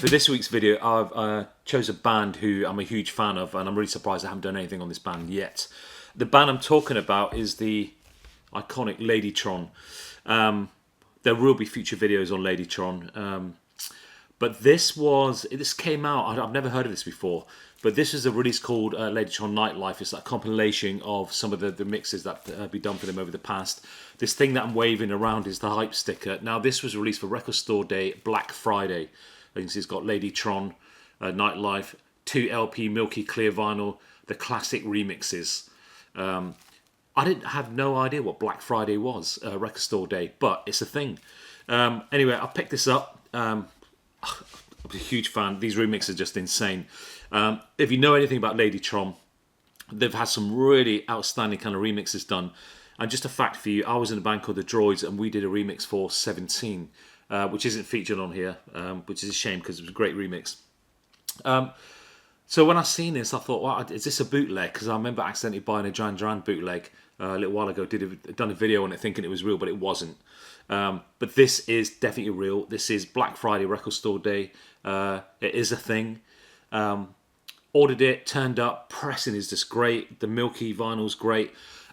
For this week's video, I've chose a band who I'm a huge fan of, and I'm really surprised I haven't done anything on this band yet. The band I'm talking about is the iconic Ladytron. There will be future videos on Ladytron, but this came out. I've never heard of this before, but this is a release called Ladytron Nightlife. It's a compilation of some of the mixes that have been done for them over the past. This thing that I'm waving around is the hype sticker. Now, this was released for Record Store Day, Black Friday. You can see it's got Ladytron, Nightlife, 2 LP Milky Clear Vinyl, the classic remixes. I didn't have no idea what Black Friday was, Record Store Day, but it's a thing. Anyway, I picked this up. I'm a huge fan. These remixes are just insane. If you know anything about Ladytron, they've had some really outstanding kind of remixes done. And just a fact for you, I was in a band called The Droids, and we did a remix for 17, which isn't featured on here, which is a shame because it was a great remix. So when I seen this, I thought, wow, is this a bootleg? Because I remember accidentally buying a Duran Duran bootleg a little while ago. Done a video on it thinking it was real, but it wasn't. But this is definitely real. This is Black Friday Record Store Day. It is a thing. Ordered it, turned up. Pressing is just great. The Milky vinyl's great.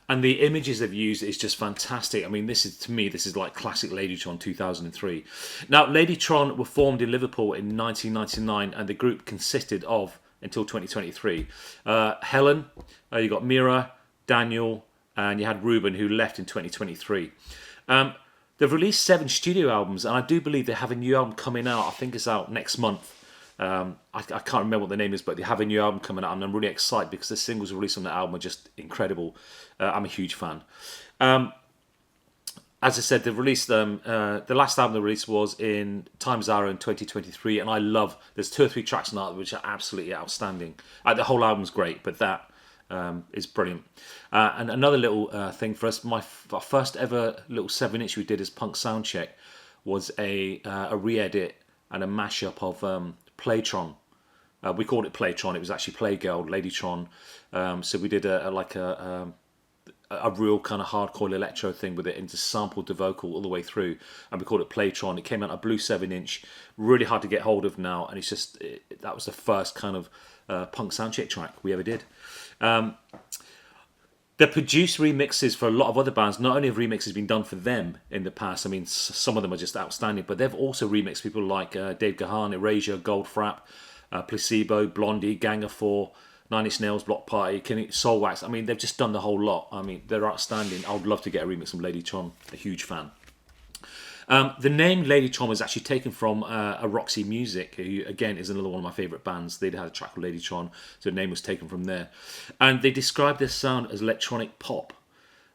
And the images they've used is just fantastic. I mean, this is like classic Ladytron 2003. Now, Ladytron were formed in Liverpool in 1999, and the group consisted of, until 2023, Helen, you got Mira, Daniel, and you had Ruben, who left in 2023. They've released 7 studio albums, and I do believe they have a new album coming out. I think it's out next month. I can't remember what the name is, but they have a new album coming out, and I'm really excited because the singles released on that album are just incredible. I'm a huge fan. As I said, they've released the last album they released was in Times Arrow in 2023, and I love. There's 2 or 3 tracks on that which are absolutely outstanding. The whole album's great, but that is brilliant. And another little thing for us, my first ever little 7-inch we did as Punx Soundcheck was a re-edit and a mashup of Playtron. We called it Playtron. It was actually Playgirl, Ladytron. So we did a real kind of hardcore electro thing with it, and just sampled the vocal all the way through, and we called it Playtron. It came out a blue 7-inch, really hard to get hold of now, and that was the first kind of Punx Soundcheck track we ever did. They produced remixes for a lot of other bands. Not only have remixes been done for them in the past, I mean, some of them are just outstanding, but they've also remixed people like Dave Gahan, Erasure, Goldfrapp, Placebo, Blondie, Gang of 4, Nine Inch Nails, Bloc Party, Soulwax. I mean, they've just done the whole lot. I mean, they're outstanding. I would love to get a remix from Ladytron. A huge fan. The name Ladytron was actually taken from a Roxy Music, who again is another one of my favourite bands. They'd had a track called Ladytron, so the name was taken from there. And they described their sound as electronic pop,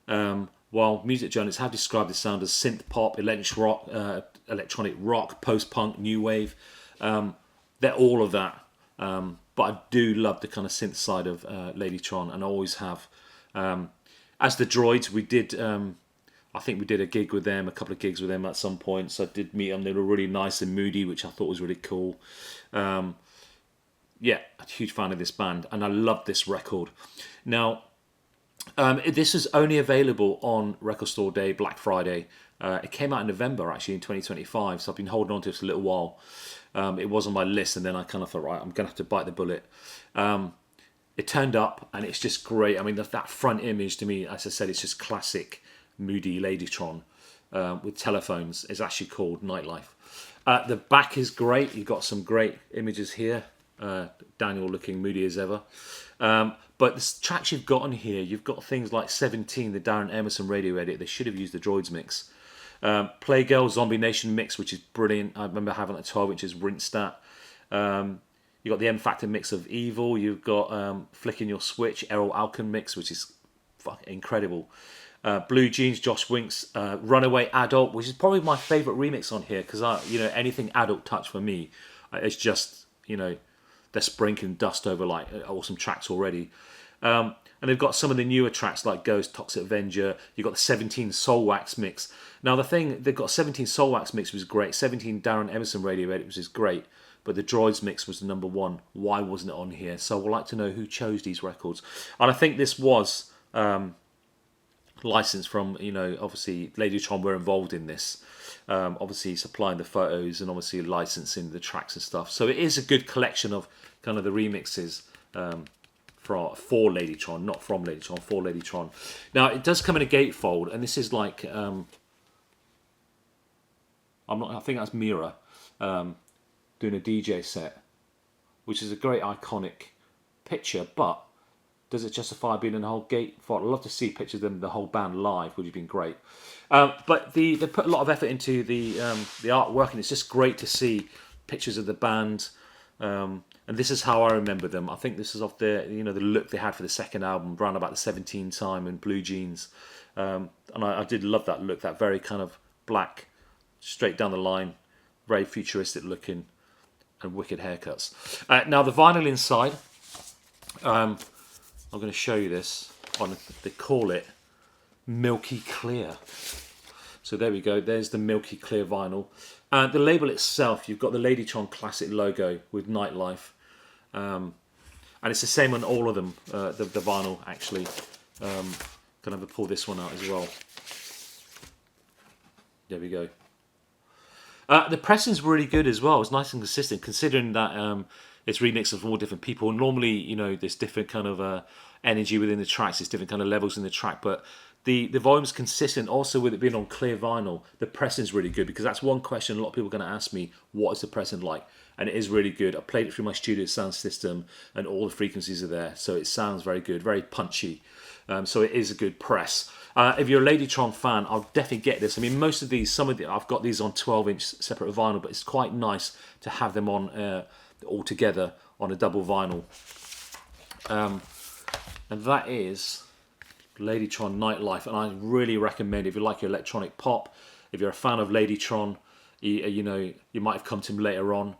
while music journalists have described the sound as synth pop, electronic rock, post-punk, new wave. They're all of that. But I do love the kind of synth side of Ladytron, and I always have. As the Droids, we did. I think we did a gig with them, a couple of gigs with them at some point. So I did meet them. They were really nice and moody, which I thought was really cool. Yeah, a huge fan of this band, and I love this record. Now, this is only available on Record Store Day, Black Friday. It came out in November, actually, in 2025, so I've been holding on to it for a little while. It was on my list, and then I kind of thought, right, I'm going to have to bite the bullet. It turned up, and it's just great. I mean, that front image, to me, as I said, it's just classic moody Ladytron with telephones. It's actually called Nightlife. The back is great. You've got some great images here. Daniel looking moody as ever. But the tracks you've got on here, you've got things like 17, the Darren Emerson radio edit. They should have used the Droids mix. Playgirl Zombie Nation mix, which is brilliant. I remember having a 12-inches rinsed that. You've got the M Factor mix of Evil. You've got Flicking Your Switch, Errol Alkan mix, which is fucking incredible. Blue Jeans, Josh Winks, Runaway Adult, which is probably my favourite remix on here, because anything adult touch for me, it's just, they're sprinkling dust over like awesome tracks already. And they've got some of the newer tracks like Ghost, Toxic Avenger. You've got the 17 Soulwax mix. Now the thing, they've got 17 Soulwax mix was great. 17 Darren Emerson radio edit was great. But the Droids mix was the number 1. Why wasn't it on here? So I would like to know who chose these records. And I think this was licensed from, obviously Ladytron were involved in this. obviously supplying the photos and obviously licensing the tracks and stuff. So it is a good collection of kind of the remixes for Ladytron, not from Ladytron, for Ladytron. Now it does come in a gatefold, and this is like I think that's Mira doing a DJ set, which is a great iconic picture, but does it justify being in the whole gatefold? I'd love to see pictures of them, the whole band live, would have been great. But they put a lot of effort into the artwork, and it's just great to see pictures of the band. And this is how I remember them. I think this is off the the look they had for the second album, around about the 17 time, in blue jeans. And I did love that look, that very kind of black, straight down the line, very futuristic looking, and wicked haircuts. Now the vinyl inside, I'm going to show you this. They call it milky clear. So there we go. There's the milky clear vinyl. The label itself, you've got the Ladytron classic logo with Nightlife, and it's the same on all of them. The vinyl actually. Gonna have to pull this one out as well. There we go. The pressing's really good as well. It's nice and consistent, considering that it's remixed from all different people. Normally, there's different kind of energy within the tracks. There's different kind of levels in the track, but the volume's consistent. Also, with it being on clear vinyl, the pressing's really good, because that's one question a lot of people are going to ask me: what is the pressing like? And it is really good. I played it through my studio sound system, and all the frequencies are there, so it sounds very good, very punchy. So it is a good press. If you're a Ladytron fan, I'll definitely get this. I mean, most of these, I've got these on 12-inch separate vinyl, but it's quite nice to have them on all together on a double vinyl. And that is Ladytron Nightlife, and I really recommend it if you like your electronic pop. If you're a fan of Ladytron, you might have come to him later on.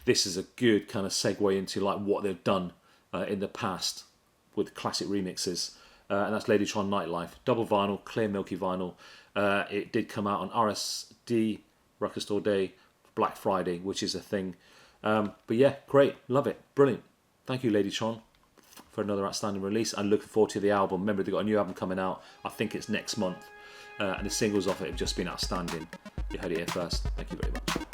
This is a good kind of segue into like what they've done in the past with classic remixes. And that's Ladytron Nightlife. Double vinyl, clear milky vinyl. It did come out on RSD, Record Store Day, Black Friday, which is a thing. But yeah, great. Love it. Brilliant. Thank you, Ladytron, for another outstanding release. I'm looking forward to the album. Remember, they've got a new album coming out. I think it's next month. And the singles off it have just been outstanding. You heard it here first. Thank you very much.